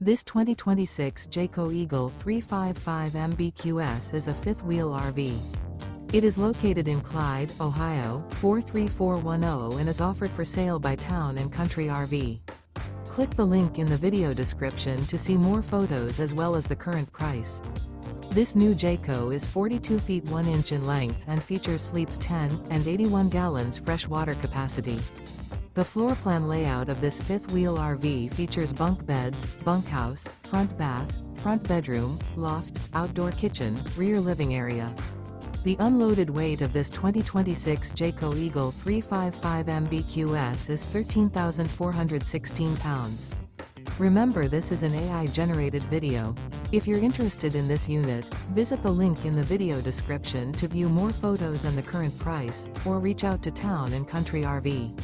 This 2026 Jayco Eagle 355 MBQS is a fifth-wheel RV. It is located in Clyde, Ohio, 43410 and is offered for sale by Town & Country RV. Click the link in the video description to see more photos as well as the current price. This new Jayco is 42 feet 1 inch in length and features sleeps 10 and 81 gallons fresh water capacity. The floor plan layout of this fifth-wheel RV features bunk beds, bunkhouse, front bath, front bedroom, loft, outdoor kitchen, rear living area. The unloaded weight of this 2026 Jayco Eagle 355 MBQS is 13,416 pounds. Remember, this is an AI-generated video. If you're interested in this unit, visit the link in the video description to view more photos and the current price, or reach out to Town & Country RV.